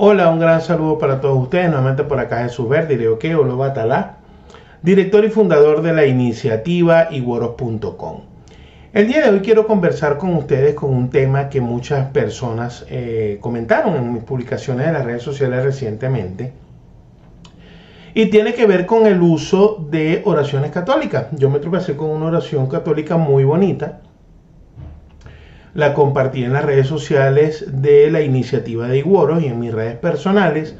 Hola, un gran saludo para todos ustedes. Nuevamente por acá Jesús Verde, Ireoque Olobatalá, director y fundador de la iniciativa iguoros.com. El día de hoy quiero conversar con ustedes con un tema que muchas personas comentaron en mis publicaciones de las redes sociales recientemente. Y tiene que ver con el uso de oraciones católicas. Yo me tropecé con una oración católica muy bonita. La compartí en las redes sociales de la iniciativa de Iguoros y en mis redes personales.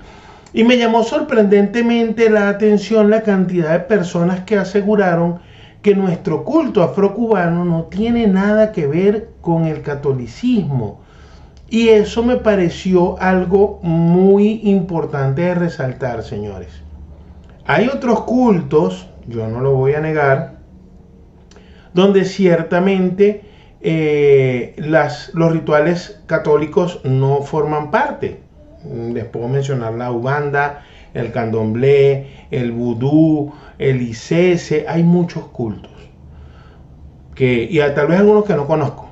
Y me llamó sorprendentemente la atención la cantidad de personas que aseguraron que nuestro culto afrocubano no tiene nada que ver con el catolicismo. Y eso me pareció algo muy importante de resaltar, señores. Hay otros cultos, yo no lo voy a negar, donde ciertamente los rituales católicos no forman parte. Les puedo mencionar la Ubanda, el Candomblé, el Vudú, el Icese. Hay muchos cultos y tal vez algunos que no conozco,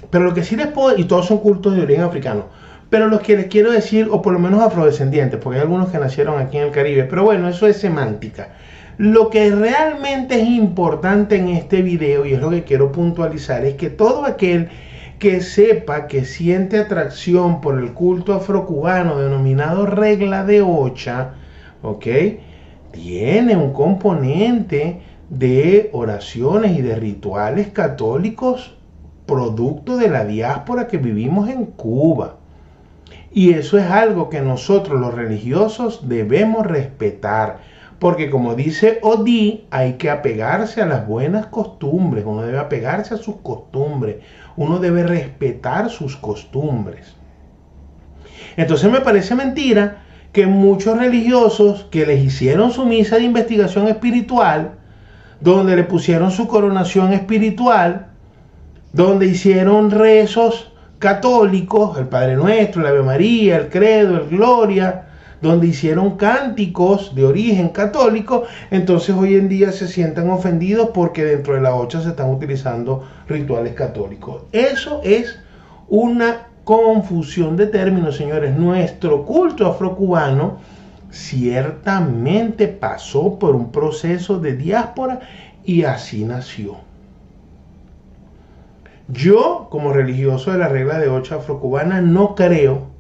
pero lo que sí les puedo, y todos son cultos de origen africano, pero los que les quiero decir, o por lo menos afrodescendientes, porque hay algunos que nacieron aquí en el Caribe, pero bueno, eso es semántica. Lo que realmente es importante en este video, y es lo que quiero puntualizar, es que todo aquel que sepa, que siente atracción por el culto afrocubano denominado regla de Ocha, ¿ok?, tiene un componente de oraciones y de rituales católicos producto de la diáspora que vivimos en Cuba. Y eso es algo que nosotros los religiosos debemos respetar, porque como dice Odí, hay que apegarse a las buenas costumbres, uno debe apegarse a sus costumbres, uno debe respetar sus costumbres. Entonces me parece mentira que muchos religiosos que les hicieron su misa de investigación espiritual, donde le pusieron su coronación espiritual, donde hicieron rezos católicos, el Padre Nuestro, el Ave María, el Credo, el Gloria, donde hicieron cánticos de origen católico, entonces hoy en día se sientan ofendidos porque dentro de la Ocha se están utilizando rituales católicos. Eso es una confusión de términos, señores. Nuestro culto afrocubano ciertamente pasó por un proceso de diáspora y así nació. Yo, como religioso de la regla de Ocha afrocubana, no creo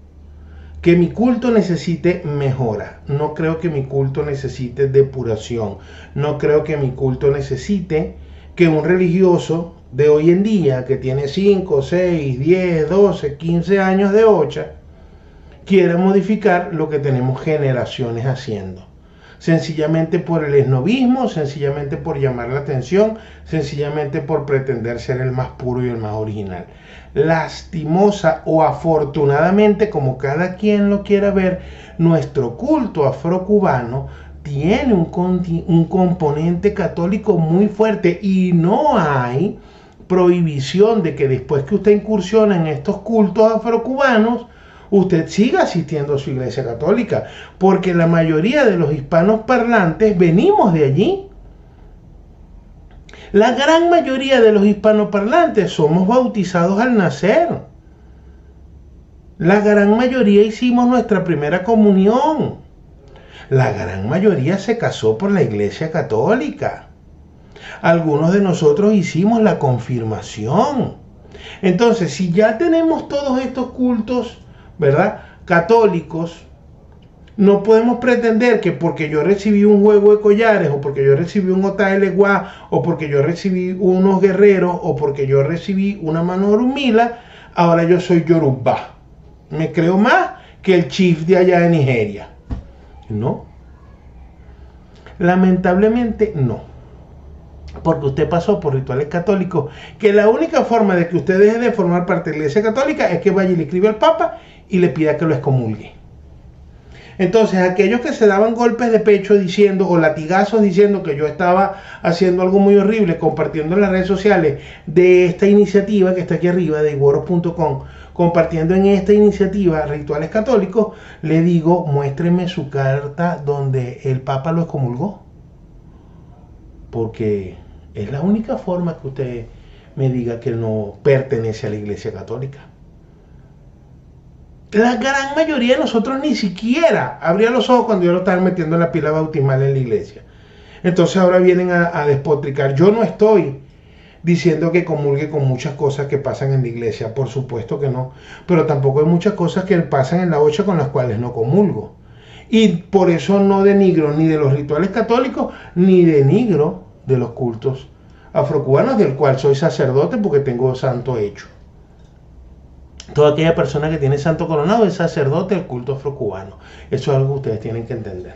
que mi culto necesite mejora, no creo que mi culto necesite depuración, no creo que mi culto necesite que un religioso de hoy en día, que tiene 5, 6, 10, 12, 15 años de Ocha, quiera modificar lo que tenemos generaciones haciendo. Sencillamente por el esnovismo, sencillamente por llamar la atención, sencillamente por pretender ser el más puro y el más original. Lastimosa o afortunadamente, como cada quien lo quiera ver, nuestro culto afrocubano tiene un componente católico muy fuerte y no hay prohibición de que después que usted incursiona en estos cultos afrocubanos, usted siga asistiendo a su iglesia católica, porque la mayoría de los hispanos parlantes venimos de allí. La gran mayoría de los hispanoparlantes somos bautizados al nacer. La gran mayoría hicimos nuestra primera comunión. La gran mayoría se casó por la iglesia católica. Algunos de nosotros hicimos la confirmación. Entonces, si ya tenemos todos estos cultos, ¿verdad?, católicos, no podemos pretender que porque yo recibí un juego de collares, o porque yo recibí un otaeleguá, o porque yo recibí unos guerreros, o porque yo recibí una mano horumila, ahora yo soy Yoruba. Me creo más que el chief de allá de Nigeria. No. Lamentablemente no. Porque usted pasó por rituales católicos, que la única forma de que usted deje de formar parte de la iglesia católica es que vaya y le escriba al Papa y le pida que lo excomulgue. Entonces, aquellos que se daban golpes de pecho diciendo, o latigazos diciendo que yo estaba haciendo algo muy horrible, compartiendo en las redes sociales de esta iniciativa que está aquí arriba, de iguoros.com, compartiendo en esta iniciativa rituales católicos, le digo, muéstreme su carta donde el Papa lo excomulgó. Porque es la única forma que usted me diga que no pertenece a la iglesia católica. La gran mayoría de nosotros ni siquiera abría los ojos cuando ya lo estaban metiendo en la pila bautismal en la iglesia. Entonces ahora vienen a despotricar. Yo no estoy diciendo que comulgue con muchas cosas que pasan en la iglesia, por supuesto que no, pero tampoco hay muchas cosas que pasan en la OCHA con las cuales no comulgo. Y por eso no denigro ni de los rituales católicos, ni denigro de los cultos afrocubanos, del cual soy sacerdote porque tengo santo hecho. Toda aquella persona que tiene santo coronado es sacerdote del culto afrocubano. Eso es algo que ustedes tienen que entender.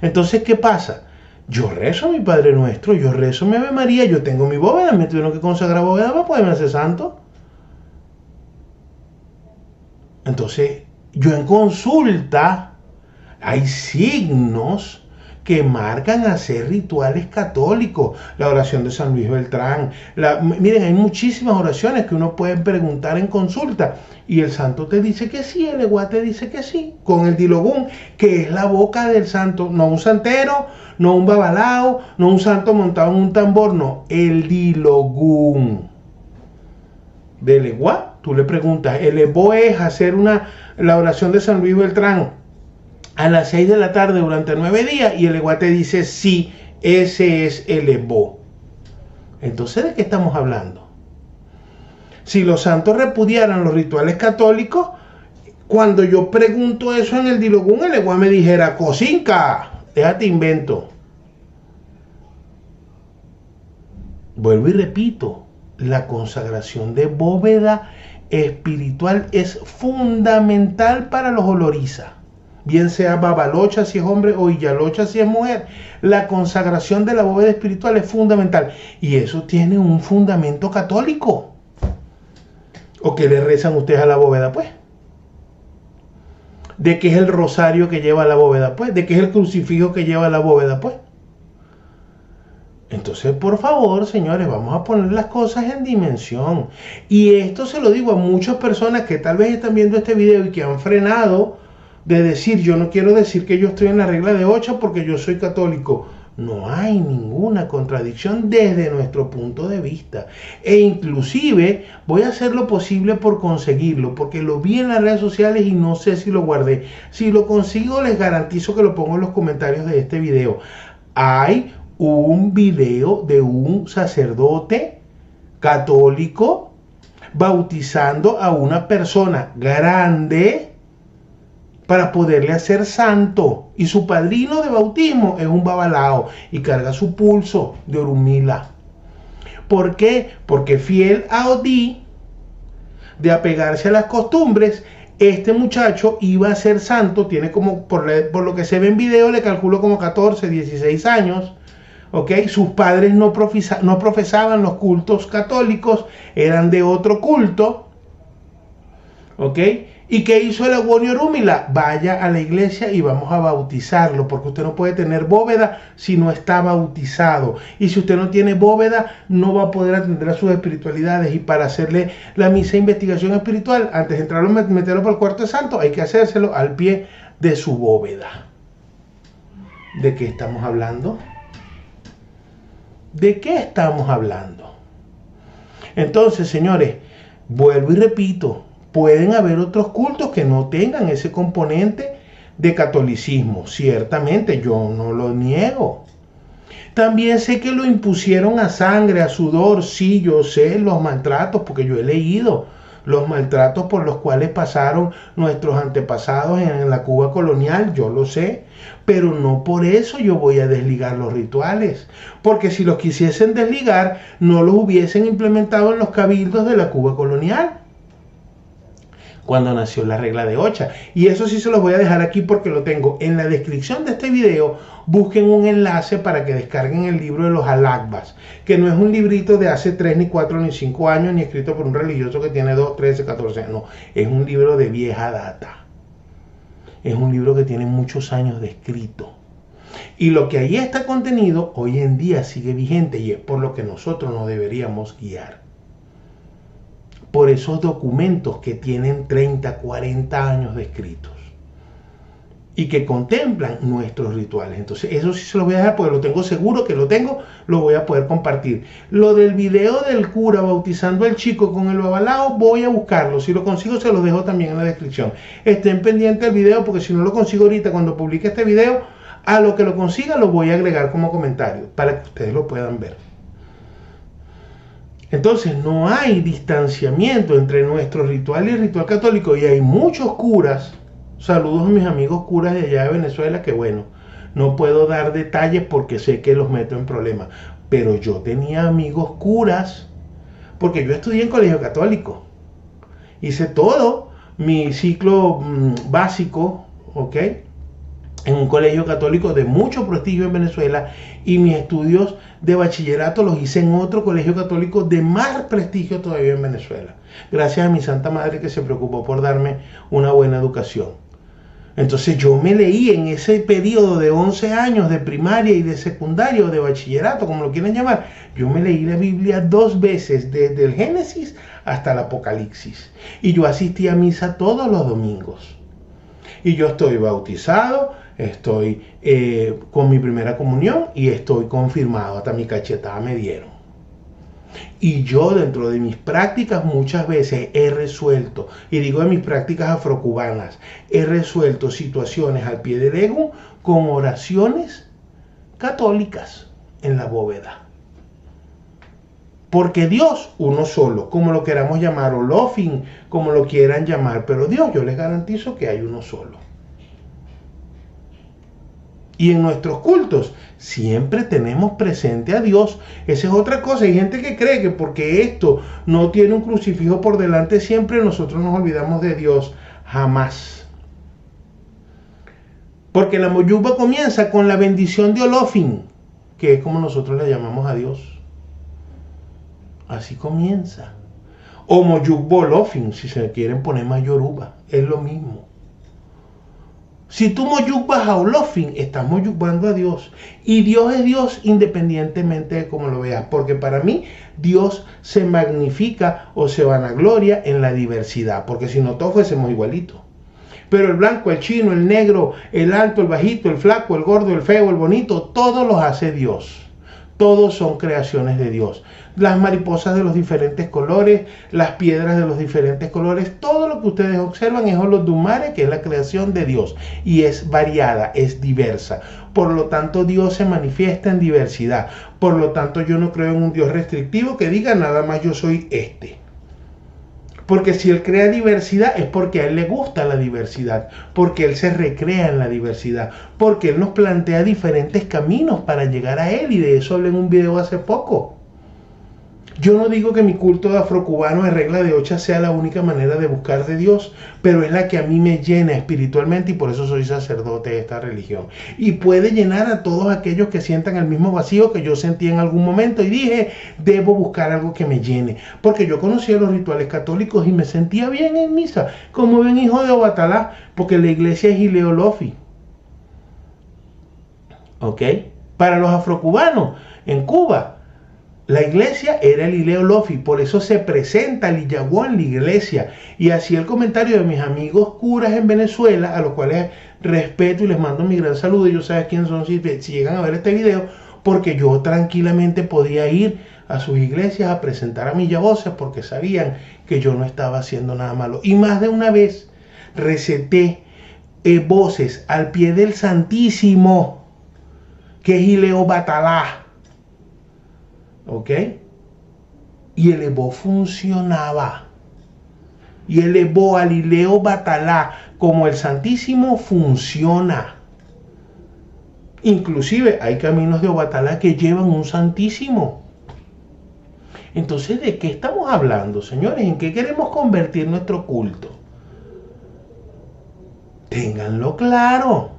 Entonces, ¿qué pasa? Yo rezo a mi Padre Nuestro, yo rezo a mi Ave María, yo tengo mi bóveda, me tuvieron que consagrar bóveda para poderme hacer santo. Entonces, yo en consulta, hay signos que marcan hacer rituales católicos. La oración de San Luis Beltrán. Miren, hay muchísimas oraciones que uno puede preguntar en consulta. Y el santo te dice que sí, el eguá te dice que sí. Con el dilogún, que es la boca del santo. No un santero, no un babalao, no un santo montado en un tambor, no. El dilogún del eguá. Tú le preguntas, el evo es hacer la oración de San Luis Beltrán a las 6 de la tarde durante 9 días, y el eguá te dice sí, ese es el evo. Entonces, ¿de qué estamos hablando? Si los santos repudiaran los rituales católicos, cuando yo pregunto eso en el dilogún, el eguá me dijera, cocinca, déjate invento. Vuelvo y repito, la consagración de bóveda espiritual es fundamental para los olorizas. Bien sea babalocha si es hombre o illalocha si es mujer, la consagración de la bóveda espiritual es fundamental. Y eso tiene un fundamento católico. ¿O qué le rezan ustedes a la bóveda, pues? ¿De qué es el rosario que lleva la bóveda, pues? ¿De qué es el crucifijo que lleva la bóveda, pues? Entonces, por favor, señores, vamos a poner las cosas en dimensión. Y esto se lo digo a muchas personas que tal vez están viendo este video y que han frenado de decir, yo no quiero decir que yo estoy en la regla de 8 porque yo soy católico. No hay ninguna contradicción desde nuestro punto de vista. E inclusive voy a hacer lo posible por conseguirlo, porque lo vi en las redes sociales y no sé si lo guardé. Si lo consigo, les garantizo que lo pongo en los comentarios de este video. Hay un video de un sacerdote católico bautizando a una persona grande para poderle hacer santo, y su padrino de bautismo es un babalao y carga su pulso de Orunmila. ¿Por qué? Porque fiel a Odí, de apegarse a las costumbres, este muchacho iba a ser santo, tiene como, por lo que se ve en video, le calculo como 14, 16 años, ¿ok? Sus padres no profesaban los cultos católicos, eran de otro culto, ¿ok? ¿Y qué hizo el Aguonio Orunmila? Vaya a la iglesia y vamos a bautizarlo, porque usted no puede tener bóveda si no está bautizado. Y si usted no tiene bóveda, no va a poder atender a sus espiritualidades. Y para hacerle la misa de investigación espiritual, antes de entrarlo, meterlo por el cuarto de santo, hay que hacérselo al pie de su bóveda. ¿De qué estamos hablando? ¿De qué estamos hablando? Entonces, señores, vuelvo y repito, pueden haber otros cultos que no tengan ese componente de catolicismo. Ciertamente, yo no lo niego. También sé que lo impusieron a sangre, a sudor. Sí, yo sé los maltratos, porque yo he leído los maltratos por los cuales pasaron nuestros antepasados en la Cuba colonial. Yo lo sé. Pero no por eso yo voy a desligar los rituales. Porque si los quisiesen desligar, no los hubiesen implementado en los cabildos de la Cuba colonial, cuando nació la regla de Ocha. Y eso sí se los voy a dejar aquí porque lo tengo en la descripción de este video. Busquen un enlace para que descarguen el libro de los Alagbas, que no es un librito de hace 3, ni 4, ni 5 años, ni escrito por un religioso que tiene 2, 13, 14 años. No, es un libro de vieja data. Es un libro que tiene muchos años de escrito. Y lo que ahí está contenido hoy en día sigue vigente, y es por lo que nosotros nos deberíamos guiar. Por esos documentos que tienen 30, 40 años de escritos. y que contemplan nuestros rituales. Entonces eso sí se lo voy a dejar porque lo tengo seguro que lo tengo, lo voy a poder compartir. Lo del video del cura bautizando al chico con el babalao, voy a buscarlo. Si lo consigo se los dejo también en la descripción. Estén pendientes del video porque si no lo consigo ahorita cuando publique este video, a lo que lo consiga lo voy a agregar como comentario para que ustedes lo puedan ver. Entonces no hay distanciamiento entre nuestro ritual y el ritual católico, y hay muchos curas. Saludos a mis amigos curas de allá de Venezuela, que bueno, no puedo dar detalles porque sé que los meto en problemas. Pero yo tenía amigos curas, porque yo estudié en colegio católico. Hice todo mi ciclo básico, ¿ok? En un colegio católico de mucho prestigio en Venezuela, y mis estudios de bachillerato los hice en otro colegio católico de más prestigio todavía en Venezuela. Gracias a mi Santa Madre que se preocupó por darme una buena educación. Entonces yo me leí en ese periodo de 11 años de primaria y de secundaria o de bachillerato, como lo quieran llamar, yo me leí la Biblia 2 veces, desde el Génesis hasta el Apocalipsis. Y yo asistí a misa todos los domingos. Y yo estoy bautizado, estoy con mi primera comunión y estoy confirmado, hasta mi cachetada me dieron. Y yo dentro de mis prácticas muchas veces he resuelto, y digo de mis prácticas afrocubanas, he resuelto situaciones al pie del ego con oraciones católicas en la bóveda. Porque Dios, uno solo, como lo queramos llamar, o Lofin, como lo quieran llamar, pero Dios, yo les garantizo que hay uno solo. Y en nuestros cultos siempre tenemos presente a Dios. Esa es otra cosa. Hay gente que cree que porque esto no tiene un crucifijo por delante, siempre nosotros nos olvidamos de Dios. Jamás. Porque la moyuba comienza con la bendición de Olofin, que es como nosotros le llamamos a Dios. Así comienza. O moyuba Olofin, si se quieren poner más yoruba. Es lo mismo. Si tú moyugbas a Olofin, estás moyugbando a Dios. Y Dios es Dios independientemente de cómo lo veas. Porque para mí, Dios se magnifica o se vanagloria en la diversidad. Porque si no, todos fuésemos igualitos. Pero el blanco, el chino, el negro, el alto, el bajito, el flaco, el gordo, el feo, el bonito, todos los hace Dios. Todos son creaciones de Dios. Las mariposas de los diferentes colores, las piedras de los diferentes colores, todo lo que ustedes observan es Olodumare, que es la creación de Dios. Y es variada, es diversa. Por lo tanto, Dios se manifiesta en diversidad. Por lo tanto, yo no creo en un Dios restrictivo que diga nada más yo soy este. Porque si Él crea diversidad es porque a Él le gusta la diversidad, porque Él se recrea en la diversidad, porque Él nos plantea diferentes caminos para llegar a Él, y de eso hablé en un video hace poco. Yo no digo que mi culto de afrocubano de regla de 8 sea la única manera de buscar de Dios, pero es la que a mí me llena espiritualmente, y por eso soy sacerdote de esta religión. Y puede llenar a todos aquellos que sientan el mismo vacío que yo sentí en algún momento y dije, debo buscar algo que me llene. Porque yo conocía los rituales católicos y me sentía bien en misa, como ven, hijo de Obatalá, porque la iglesia es Ileolofi. ¿Ok? Para los afrocubanos, en Cuba, la iglesia era el Ileolofi, por eso se presenta el Iyaguá en la iglesia. Y así el comentario de mis amigos curas en Venezuela, a los cuales respeto y les mando mi gran saludo. Ellos saben quién son si llegan a ver este video, porque yo tranquilamente podía ir a sus iglesias a presentar a mis voces, porque sabían que yo no estaba haciendo nada malo. Y más de una vez receté voces al pie del Santísimo, que es Ileo Batalá. ¿Ok? Y el Evo funcionaba. Y el Evo al Ileo Batalá, como el Santísimo, funciona. Inclusive hay caminos de Obatalá que llevan un Santísimo. Entonces, ¿de qué estamos hablando, señores? ¿En qué queremos convertir nuestro culto? Ténganlo claro.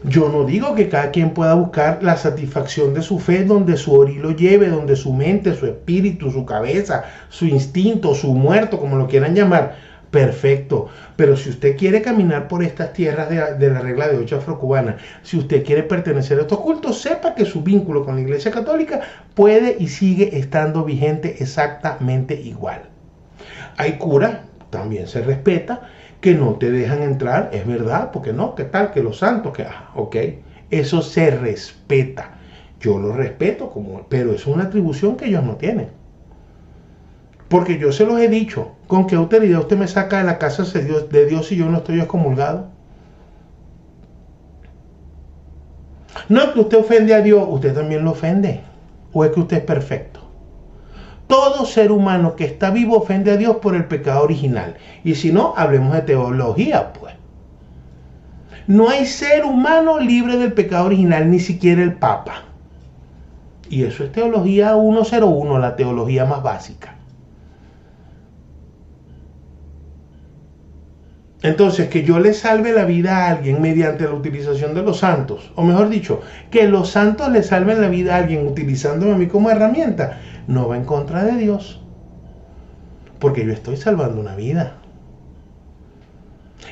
Yo no digo que cada quien pueda buscar la satisfacción de su fe donde su orí lo lleve, donde su mente, su espíritu, su cabeza, su instinto, su muerto, como lo quieran llamar. Perfecto. Pero si usted quiere caminar por estas tierras de la regla de 8 afrocubana, si usted quiere pertenecer a estos cultos, sepa que su vínculo con la Iglesia Católica puede y sigue estando vigente exactamente igual. Hay curas, también se respeta, que no te dejan entrar, es verdad, porque no, ¿qué tal? Que los santos, que, ok, eso se respeta. Yo lo respeto, pero es una atribución que ellos no tienen. Porque yo se los he dicho, ¿con qué autoridad usted me saca de la casa de Dios si yo no estoy excomulgado? No es que usted ofende a Dios, usted también lo ofende. ¿O es que usted es perfecto? Todo ser humano que está vivo ofende a Dios por el pecado original. Y si no, hablemos de teología, pues. No hay ser humano libre del pecado original, ni siquiera el Papa. Y eso es teología 101, la teología más básica. Entonces, que yo le salve la vida a alguien mediante la utilización de los santos, o mejor dicho, que los santos le salven la vida a alguien utilizándome a mí como herramienta, no va en contra de Dios. Porque yo estoy salvando una vida.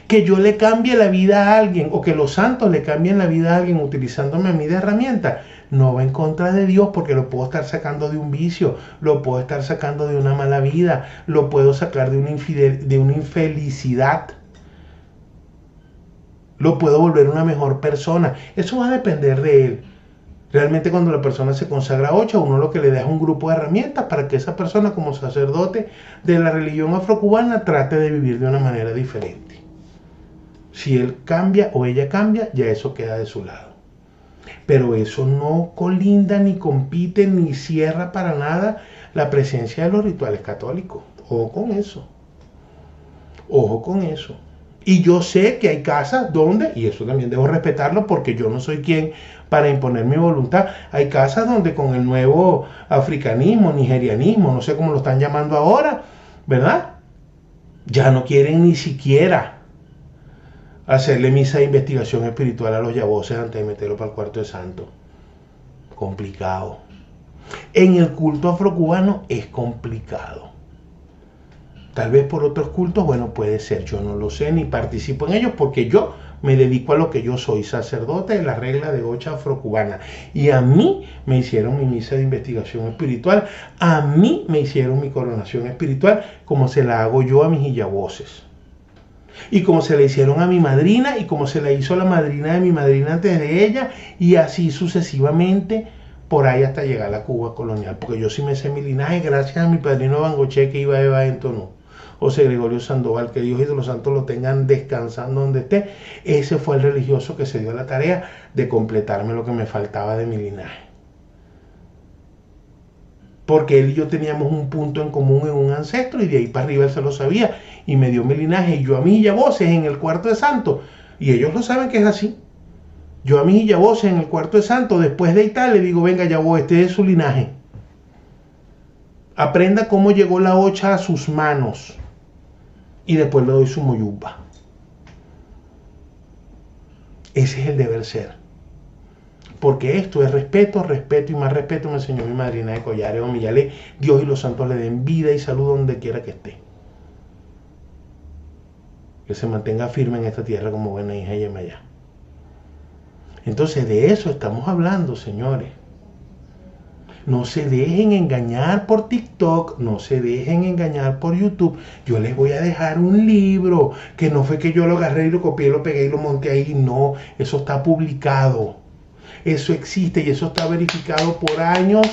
Que yo le cambie la vida a alguien, o que los santos le cambien la vida a alguien utilizándome a mí de herramienta, no va en contra de Dios, porque lo puedo estar sacando de un vicio, lo puedo estar sacando de una mala vida, lo puedo sacar de una infelicidad. Lo puedo volver una mejor persona. Eso va a depender de él. Realmente cuando la persona se consagra a Ocha, uno lo que le da es un grupo de herramientas para que esa persona como sacerdote de la religión afrocubana trate de vivir de una manera diferente. Si él cambia o ella cambia, ya eso queda de su lado. Pero eso no colinda, ni compite, ni cierra para nada la presencia de los rituales católicos. Ojo con eso. Ojo con eso. Y yo sé que hay casas donde, y eso también debo respetarlo porque yo no soy quien para imponer mi voluntad, hay casas donde con el nuevo africanismo, nigerianismo, no sé cómo lo están llamando ahora, ¿verdad? Ya no quieren ni siquiera hacerle misa de investigación espiritual a los yaboses antes de meterlo para el cuarto de santo. Complicado. En el culto afrocubano es complicado. Tal vez por otros cultos, bueno, puede ser, yo no lo sé, ni participo en ellos, porque yo me dedico a lo que yo soy, sacerdote de la regla de Ocha afrocubana. Y a mí me hicieron mi misa de investigación espiritual, a mí me hicieron mi coronación espiritual, como se la hago yo a mis iyaboses. Y como se la hicieron a mi madrina, y como se la hizo la madrina de mi madrina antes de ella, y así sucesivamente, por ahí hasta llegar a la Cuba colonial. Porque yo sí me sé mi linaje gracias a mi padrino Bangoche, que iba a Eva en Tonú. José Gregorio Sandoval, que Dios y los santos lo tengan descansando donde esté. Ese fue el religioso que se dio la tarea de completarme lo que me faltaba de mi linaje. Porque él y yo teníamos un punto en común en un ancestro, y de ahí para arriba él se lo sabía, y me dio mi linaje, y yo a mis yaboses en el cuarto de santo, y ellos lo saben que es así. Yo a mis yaboses en el cuarto de santo, después de Italia, le digo, venga yabó, este es su linaje. Aprenda cómo llegó la Ocha a sus manos. Y después le doy su moyuba. Ese es el deber ser. Porque esto es respeto, respeto y más respeto, me enseñó mi madrina de Collares, Omiyale. Dios y los santos le den vida y salud donde quiera que esté. Que se mantenga firme en esta tierra como buena hija y Yemayá. Entonces de eso estamos hablando, señores. No se dejen engañar por TikTok, no se dejen engañar por YouTube. Yo les voy a dejar un libro, que no fue que yo lo agarré y lo copié, lo pegué y lo monté ahí. No, eso está publicado. Eso existe y eso está verificado por años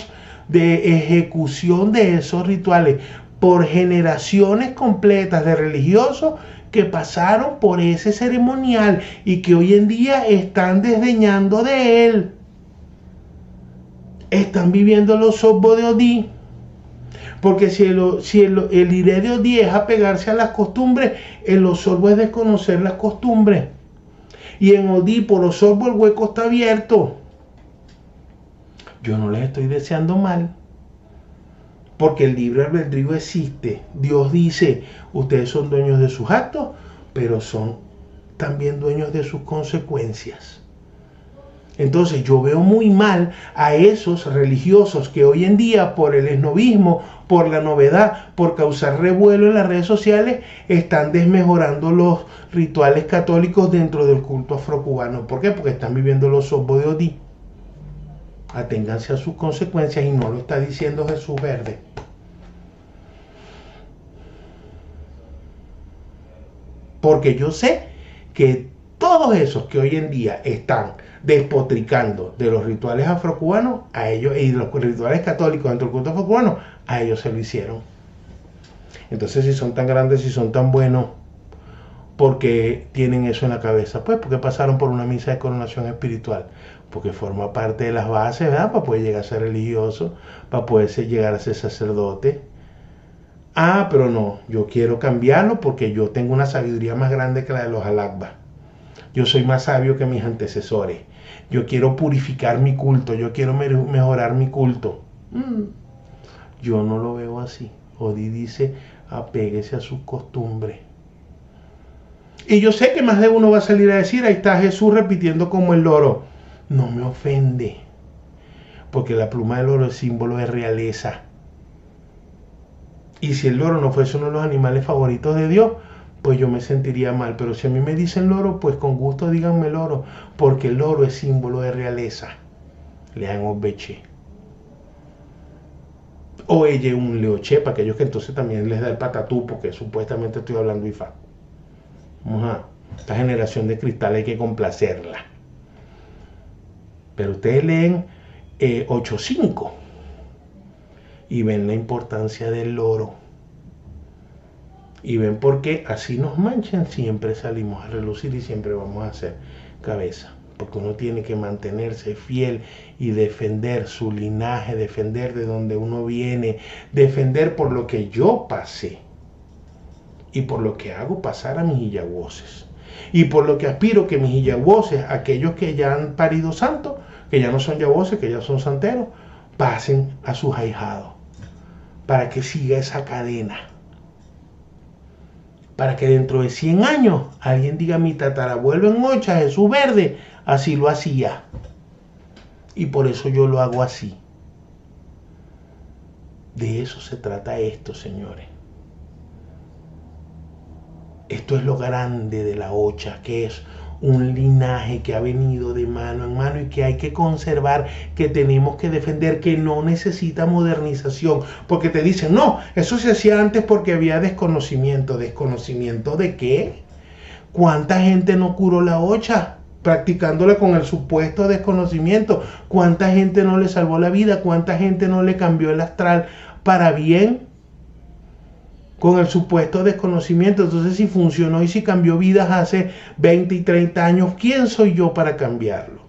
de ejecución de esos rituales, por generaciones completas de religiosos que pasaron por ese ceremonial y que hoy en día están desdeñando de él. Están viviendo los sobos de Odí. Porque si el iré de Odí es apegarse a las costumbres, el osorbo es desconocer las costumbres. Y en Odí, por osorbo, el hueco está abierto. Yo no les estoy deseando mal. Porque el libre albedrío existe. Dios dice, ustedes son dueños de sus actos, pero son también dueños de sus consecuencias. Entonces yo veo muy mal a esos religiosos que hoy en día, por el esnovismo, por la novedad, por causar revuelo en las redes sociales, están desmejorando los rituales católicos dentro del culto afrocubano. ¿Por qué? Porque están viviendo los sobos de Odí. Aténganse a sus consecuencias, y no lo está diciendo Jesús Verde. Porque yo sé que todos esos que hoy en día están despotricando de los rituales afrocubanos, a ellos, y los rituales católicos dentro del culto afrocubano, a ellos se lo hicieron. Entonces, si son tan grandes, si son tan buenos, porque tienen eso en la cabeza, pues porque pasaron por una misa de coronación espiritual, porque forma parte de las bases, ¿verdad? Para poder llegar a ser religioso, para poder llegar a ser sacerdote. Ah, pero no, yo quiero cambiarlo porque yo tengo una sabiduría más grande que la de los alakba. Yo soy más sabio que mis antecesores. Yo quiero purificar mi culto, yo quiero mejorar mi culto. Yo no lo veo así. Odí dice, apéguese a sus costumbres. Y yo sé que más de uno va a salir a decir, ahí está Jesús repitiendo como el loro. No me ofende, porque la pluma del loro es símbolo de realeza. Y si el loro no fuese uno de los animales favoritos de Dios, pues yo me sentiría mal. Pero si a mí me dicen loro, pues con gusto díganme loro, porque el loro es símbolo de realeza. Lean Obeche. O ella un leoche, para aquellos que entonces también les da el patatú, porque supuestamente estoy hablando ifá. Esta generación de cristal hay que complacerla. Pero ustedes leen 8.5 y ven la importancia del loro. Y ven por qué así nos manchan, siempre salimos a relucir y siempre vamos a hacer cabeza. Porque uno tiene que mantenerse fiel y defender su linaje, defender de donde uno viene, defender por lo que yo pasé y por lo que hago pasar a mis illahuoces. Y por lo que aspiro que mis illahuoces, aquellos que ya han parido santos, que ya no son yahuoces, que ya son santeros, pasen a sus ahijados. Para que siga esa cadena. Para que dentro de 100 años alguien diga, mi tatarabuelo en Ocha, Jesús Verde, así lo hacía. Y por eso yo lo hago así. De eso se trata esto, señores. Esto es lo grande de la Ocha, que es un linaje que ha venido de mano en mano y que hay que conservar, que tenemos que defender, que no necesita modernización, porque te dicen, no, eso se hacía antes porque había desconocimiento. ¿Desconocimiento de qué? ¿Cuánta gente no curó la Ocha practicándola con el supuesto desconocimiento? ¿Cuánta gente no le salvó la vida? ¿Cuánta gente no le cambió el astral para bien con el supuesto desconocimiento? Entonces, si funcionó y si cambió vidas hace 20 y 30 años, ¿quién soy yo para cambiarlo?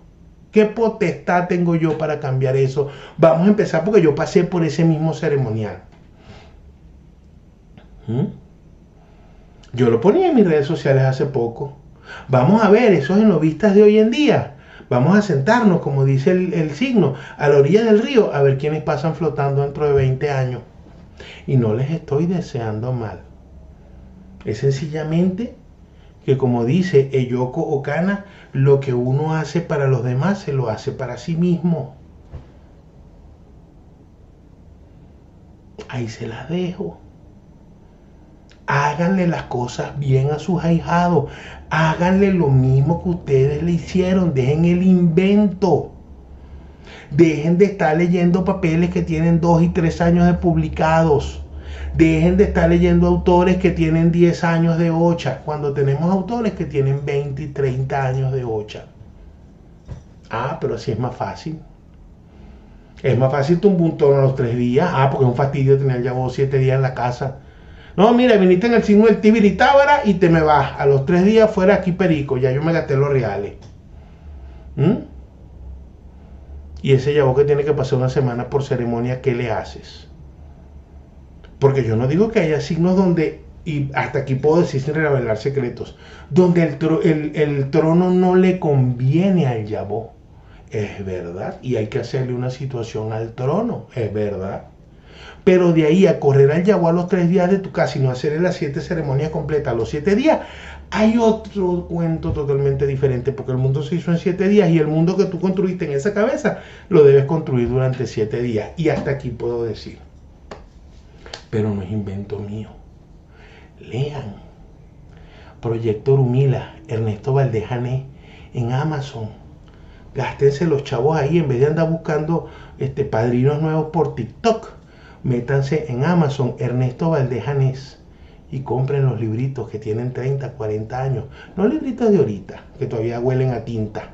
¿Qué potestad tengo yo para cambiar eso? Vamos a empezar porque yo pasé por ese mismo ceremonial. Yo lo ponía en mis redes sociales hace poco. Vamos a ver esos enovistas de hoy en día. Vamos a sentarnos, como dice el signo, a la orilla del río, a ver quiénes pasan flotando dentro de 20 años. Y no les estoy deseando mal. Es sencillamente que, como dice Eyoko Okana, lo que uno hace para los demás se lo hace para sí mismo. Ahí se las dejo. Háganle las cosas bien a sus ahijados. Háganle lo mismo que ustedes le hicieron. Dejen el invento. Dejen de estar leyendo papeles que tienen 2 y 3 años de publicados. Dejen de estar leyendo autores que tienen 10 años de Ocha, cuando tenemos autores que tienen 20 y 30 años de Ocha. Ah, pero así es más fácil. Es más fácil tumbar un tono a los 3 días. Ah, porque es un fastidio tener ya vos 7 días en la casa. No, mira, viniste en el signo del Tibiritábara y te me vas. A los 3 días fuera aquí perico. Ya yo me gasté los reales. Y ese yabó que tiene que pasar una semana por ceremonia, ¿qué le haces? Porque yo no digo que haya signos donde, y hasta aquí puedo decir sin revelar secretos, donde el trono no le conviene al yabó. Es verdad. Y hay que hacerle una situación al trono. Es verdad. Pero de ahí a correr al yabó a los 3 días de tu casa y no hacerle las 7 ceremonias completas a los 7 días, hay otro cuento totalmente diferente, porque el mundo se hizo en 7 días y el mundo que tú construiste en esa cabeza lo debes construir durante 7 días. Y hasta aquí puedo decir. Pero no es invento mío. Lean Proyecto Orumila, Ernesto Valdés Jané, en Amazon. Gástense los chavos ahí en vez de andar buscando padrinos nuevos por TikTok. Métanse en Amazon, Ernesto Valdés Janés, y compren los libritos que tienen 30, 40 años. No libritos de ahorita, que todavía huelen a tinta.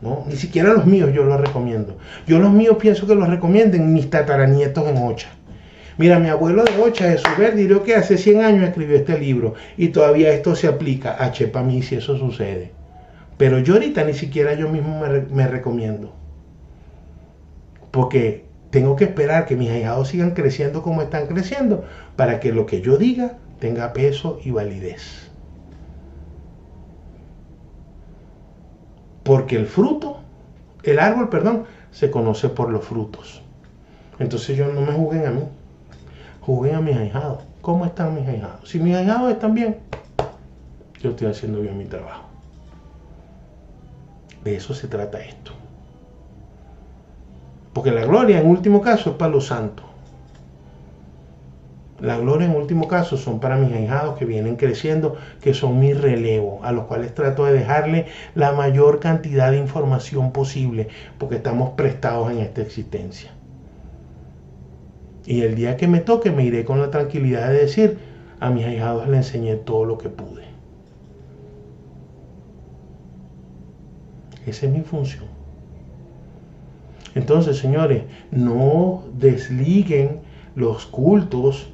¿No? Ni siquiera los míos yo los recomiendo. Yo los míos pienso que los recomienden mis tataranietos en Ocha. Mira, mi abuelo de Ocha, Jesús Verdi, creo que hace 100 años escribió este libro y todavía esto se aplica. A chepa a mí si eso sucede. Pero yo ahorita ni siquiera yo mismo me recomiendo. Porque tengo que esperar que mis ahijados sigan creciendo como están creciendo para que lo que yo diga tenga peso y validez. Porque el árbol, se conoce por los frutos. Entonces no me juzguen a mí, juzguen a mis ahijados. ¿Cómo están mis ahijados? Si mis ahijados están bien, yo estoy haciendo bien mi trabajo. De eso se trata esto. Porque la gloria en último caso es para los santos. La gloria en último caso son para mis ahijados que vienen creciendo, que son mi relevo, a los cuales trato de dejarle la mayor cantidad de información posible, porque estamos prestados en esta existencia. Y el día que me toque me iré con la tranquilidad de decir, a mis ahijados les enseñé todo lo que pude. Esa es mi función. Entonces, señores, no desliguen los cultos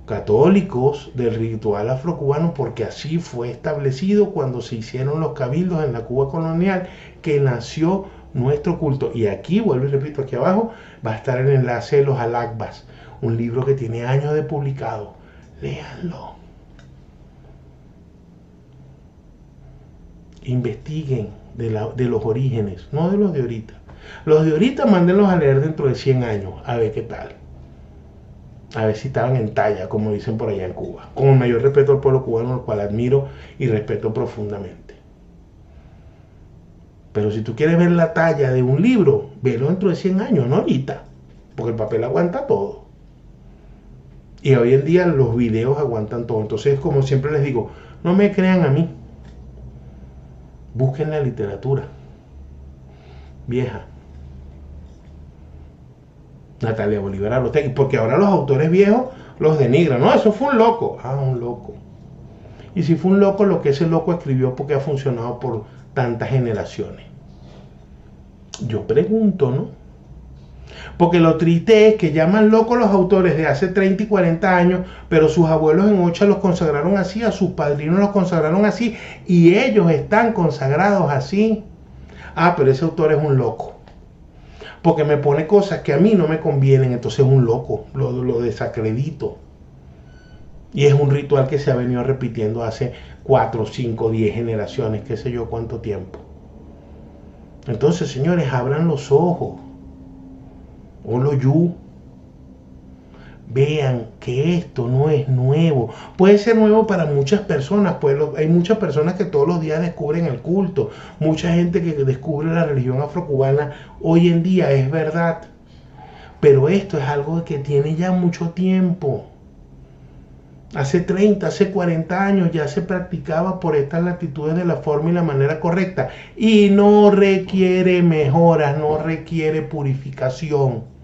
católicos del ritual afrocubano, porque así fue establecido cuando se hicieron los cabildos en la Cuba colonial, que nació nuestro culto. Y aquí, vuelvo y repito, aquí abajo va a estar el enlace de los Al-Akbas, un libro que tiene años de publicado. Léanlo. Investiguen de los orígenes, no de los de ahorita. Los de ahorita mándenlos a leer dentro de 100 años, a ver qué tal. A ver si estaban en talla, como dicen por allá en Cuba. Con el mayor respeto al pueblo cubano, al cual admiro y respeto profundamente. Pero si tú quieres ver la talla de un libro, velo dentro de 100 años, no ahorita. Porque el papel aguanta todo. Y hoy en día los videos aguantan todo. Entonces, como siempre les digo, no me crean a mí. Busquen la literatura vieja. Natalia Bolívar Arostegui, porque ahora los autores viejos los denigran. No, eso fue un loco. Ah, un loco. Y si fue un loco, lo que ese loco escribió, porque ha funcionado por tantas generaciones. Yo pregunto, ¿no? Porque lo triste es que llaman locos los autores de hace 30 y 40 años, pero sus abuelos en Ocha los consagraron así, a sus padrinos los consagraron así, y ellos están consagrados así. Ah, pero ese autor es un loco. Porque me pone cosas que a mí no me convienen, entonces es un loco, lo desacredito. Y es un ritual que se ha venido repitiendo hace 4, 5, 10 generaciones, qué sé yo cuánto tiempo. Entonces, señores, abran los ojos. Oloyu. Vean que esto no es nuevo. Puede ser nuevo para muchas personas, pues hay muchas personas que todos los días descubren el culto, mucha gente que descubre la religión afrocubana hoy en día, es verdad. Pero esto es algo que tiene ya mucho tiempo. Hace 30, hace 40 años ya se practicaba por estas latitudes de la forma y la manera correcta. Y no requiere mejoras, no requiere purificación.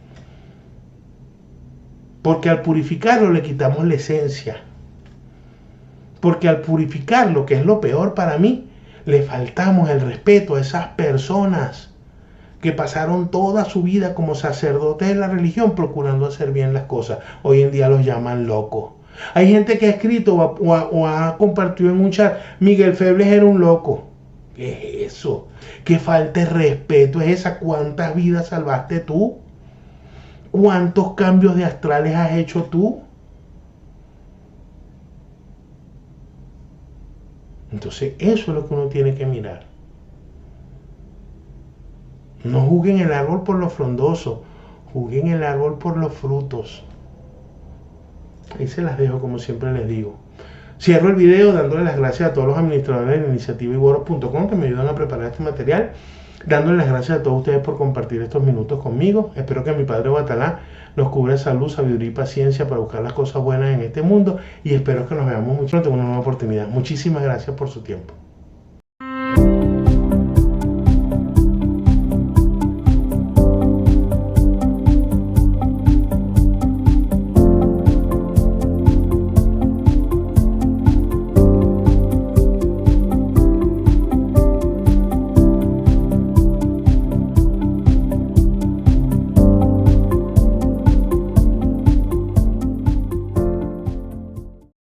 Porque al purificarlo le quitamos la esencia. Porque al purificarlo, que es lo peor para mí, le faltamos el respeto a esas personas que pasaron toda su vida como sacerdotes de la religión procurando hacer bien las cosas. Hoy en día los llaman locos. Hay gente que ha escrito o ha compartido en un chat, Miguel Febles era un loco. ¿Qué es eso? ¿Qué falta de respeto es esa? ¿Cuántas vidas salvaste tú? ¿Cuántos cambios de astrales has hecho tú? Entonces, eso es lo que uno tiene que mirar. No juzguen el árbol por lo frondoso, juzguen el árbol por los frutos. Ahí se las dejo, como siempre les digo. Cierro el video dándole las gracias a todos los administradores de la iniciativa Iguoro.com que me ayudan a preparar este material. Dándole las gracias a todos ustedes por compartir estos minutos conmigo. Espero que mi Padre Batalá nos cubra salud, sabiduría y paciencia para buscar las cosas buenas en este mundo. Y espero que nos veamos muy pronto en una nueva oportunidad. Muchísimas gracias por su tiempo.